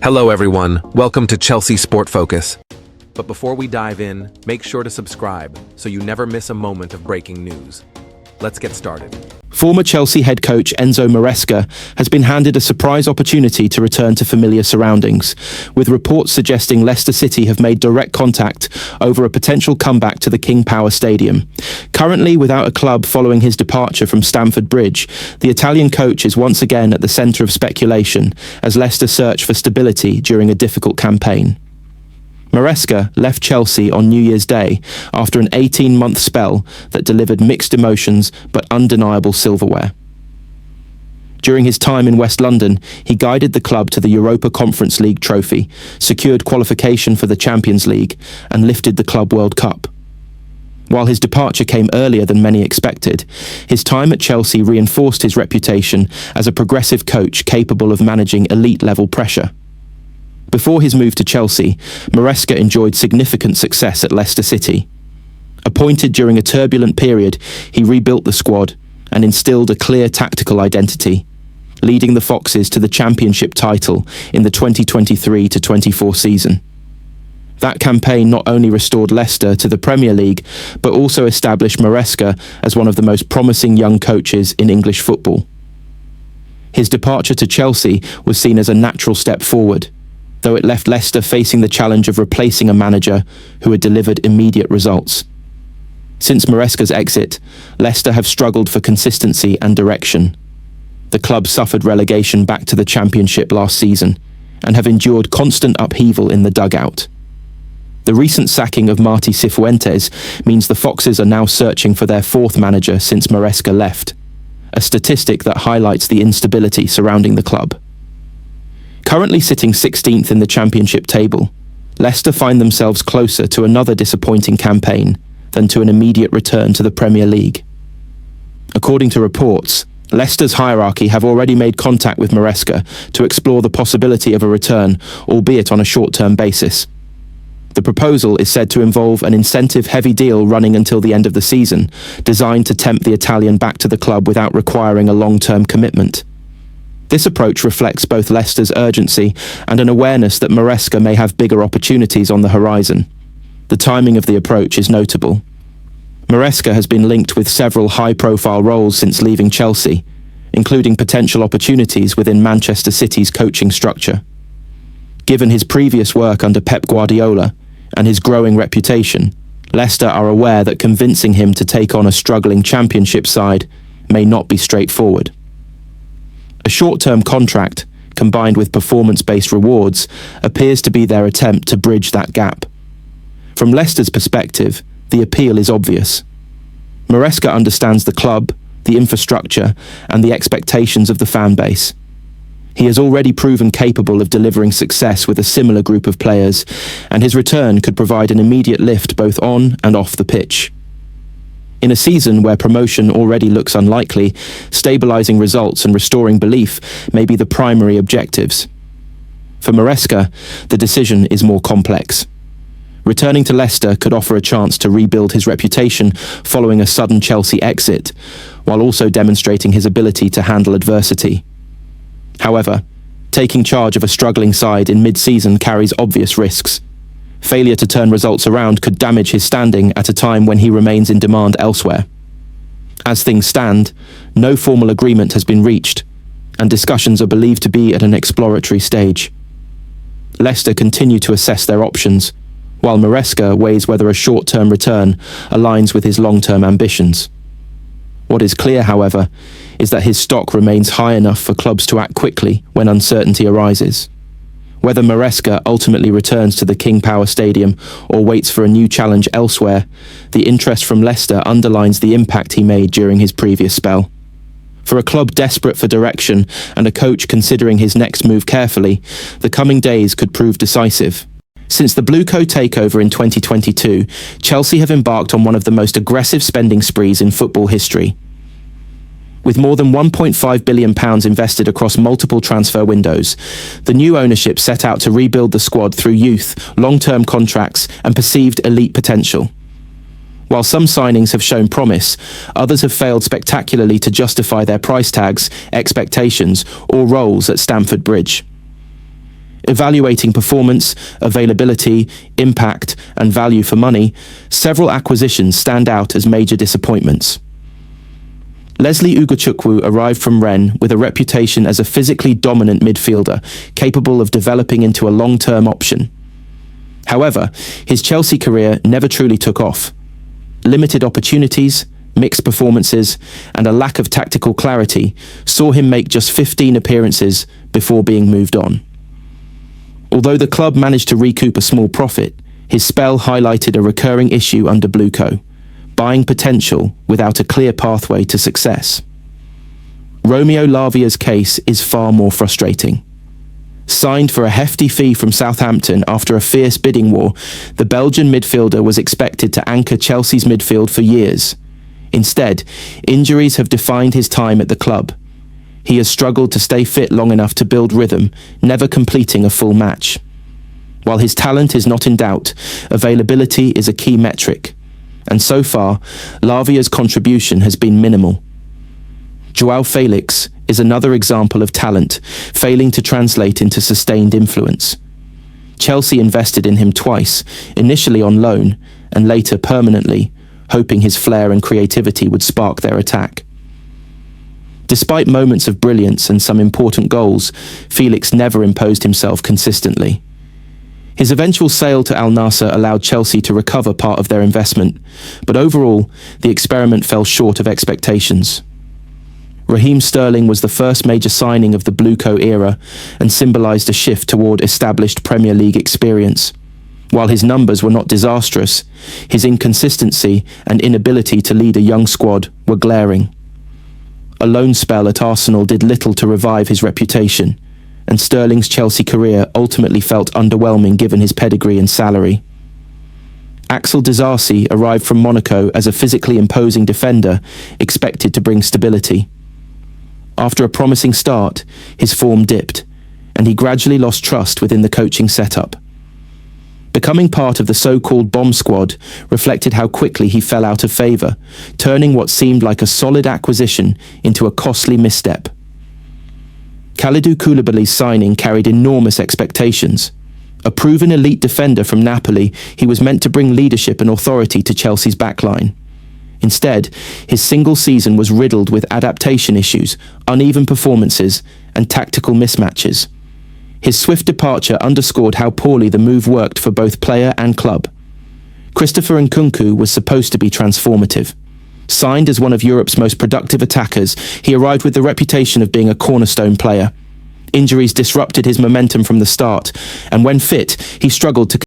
Hello everyone, welcome to Chelsea Sport Focus. But before we dive in, make sure to subscribe so you never miss a moment of breaking news. Let's get started. Former Chelsea head coach Enzo Maresca has been handed a surprise opportunity to return to familiar surroundings, with reports suggesting Leicester City have made direct contact over a potential comeback to the King Power Stadium. Currently without a club following his departure from Stamford Bridge, the Italian coach is once again at the centre of speculation as Leicester search for stability during a difficult campaign. Maresca left Chelsea on New Year's Day after an 18-month spell that delivered mixed emotions but undeniable silverware. During his time in West London, he guided the club to the Europa Conference League trophy, secured qualification for the Champions League, and lifted the Club World Cup. While his departure came earlier than many expected, his time at Chelsea reinforced his reputation as a progressive coach capable of managing elite-level pressure. Before his move to Chelsea, Maresca enjoyed significant success at Leicester City. Appointed during a turbulent period, he rebuilt the squad and instilled a clear tactical identity, leading the Foxes to the Championship title in the 2023-24 season. That campaign not only restored Leicester to the Premier League, but also established Maresca as one of the most promising young coaches in English football. His departure to Chelsea was seen as a natural step forward, though it left Leicester facing the challenge of replacing a manager who had delivered immediate results. Since Maresca's exit, Leicester have struggled for consistency and direction. The club suffered relegation back to the Championship last season and have endured constant upheaval in the dugout. The recent sacking of Martí Cifuentes means the Foxes are now searching for their fourth manager since Maresca left, a statistic that highlights the instability surrounding the club. Currently sitting 16th in the Championship table, Leicester find themselves closer to another disappointing campaign than to an immediate return to the Premier League. According to reports, Leicester's hierarchy have already made contact with Maresca to explore the possibility of a return, albeit on a short-term basis. The proposal is said to involve an incentive-heavy deal running until the end of the season, designed to tempt the Italian back to the club without requiring a long-term commitment. This approach reflects both Leicester's urgency and an awareness that Maresca may have bigger opportunities on the horizon. The timing of the approach is notable. Maresca has been linked with several high-profile roles since leaving Chelsea, including potential opportunities within Manchester City's coaching structure. Given his previous work under Pep Guardiola and his growing reputation, Leicester are aware that convincing him to take on a struggling Championship side may not be straightforward. A short-term contract, combined with performance-based rewards, appears to be their attempt to bridge that gap. From Leicester's perspective, the appeal is obvious. Maresca understands the club, the infrastructure, and the expectations of the fan base. He has already proven capable of delivering success with a similar group of players, and his return could provide an immediate lift both on and off the pitch. In a season where promotion already looks unlikely, stabilising results and restoring belief may be the primary objectives. For Maresca, the decision is more complex. Returning to Leicester could offer a chance to rebuild his reputation following a sudden Chelsea exit, while also demonstrating his ability to handle adversity. However, taking charge of a struggling side in mid-season carries obvious risks. Failure to turn results around could damage his standing at a time when he remains in demand elsewhere. As things stand, no formal agreement has been reached, and discussions are believed to be at an exploratory stage. Leicester continue to assess their options, while Maresca weighs whether a short-term return aligns with his long-term ambitions. What is clear, however, is that his stock remains high enough for clubs to act quickly when uncertainty arises. Whether Maresca ultimately returns to the King Power Stadium or waits for a new challenge elsewhere, the interest from Leicester underlines the impact he made during his previous spell. For a club desperate for direction and a coach considering his next move carefully, the coming days could prove decisive. Since the Bluecoat takeover in 2022, Chelsea have embarked on one of the most aggressive spending sprees in football history. With more than £1.5 billion invested across multiple transfer windows, the new ownership set out to rebuild the squad through youth, long-term contracts, and perceived elite potential. While some signings have shown promise, others have failed spectacularly to justify their price tags, expectations, or roles at Stamford Bridge. Evaluating performance, availability, impact, and value for money, several acquisitions stand out as major disappointments. Leslie Ugochukwu arrived from Rennes with a reputation as a physically dominant midfielder, capable of developing into a long-term option. However, his Chelsea career never truly took off. Limited opportunities, mixed performances, and a lack of tactical clarity saw him make just 15 appearances before being moved on. Although the club managed to recoup a small profit, his spell highlighted a recurring issue under Blueco: buying potential without a clear pathway to success. Romeo Lavia's case is far more frustrating. Signed for a hefty fee from Southampton after a fierce bidding war, the Belgian midfielder was expected to anchor Chelsea's midfield for years. Instead, injuries have defined his time at the club. He has struggled to stay fit long enough to build rhythm, never completing a full match. While his talent is not in doubt, availability is a key metric. And so far, Lavia's contribution has been minimal. João Felix is another example of talent, failing to translate into sustained influence. Chelsea invested in him twice, initially on loan, and later permanently, hoping his flair and creativity would spark their attack. Despite moments of brilliance and some important goals, Felix never imposed himself consistently. His eventual sale to Al Nassr allowed Chelsea to recover part of their investment, but overall, the experiment fell short of expectations. Raheem Sterling was the first major signing of the Blueco era and symbolised a shift toward established Premier League experience. While his numbers were not disastrous, his inconsistency and inability to lead a young squad were glaring. A loan spell at Arsenal did little to revive his reputation, and Sterling's Chelsea career ultimately felt underwhelming given his pedigree and salary. Axel Disasi arrived from Monaco as a physically imposing defender, expected to bring stability. After a promising start, his form dipped, and he gradually lost trust within the coaching setup. Becoming part of the so-called bomb squad reflected how quickly he fell out of favour, turning what seemed like a solid acquisition into a costly misstep. Kalidou Koulibaly's signing carried enormous expectations. A proven elite defender from Napoli, he was meant to bring leadership and authority to Chelsea's backline. Instead, his single season was riddled with adaptation issues, uneven performances, and tactical mismatches. His swift departure underscored how poorly the move worked for both player and club. Christopher Nkunku was supposed to be transformative. Signed as one of Europe's most productive attackers, he arrived with the reputation of being a cornerstone player. Injuries disrupted his momentum from the start, and when fit, he struggled to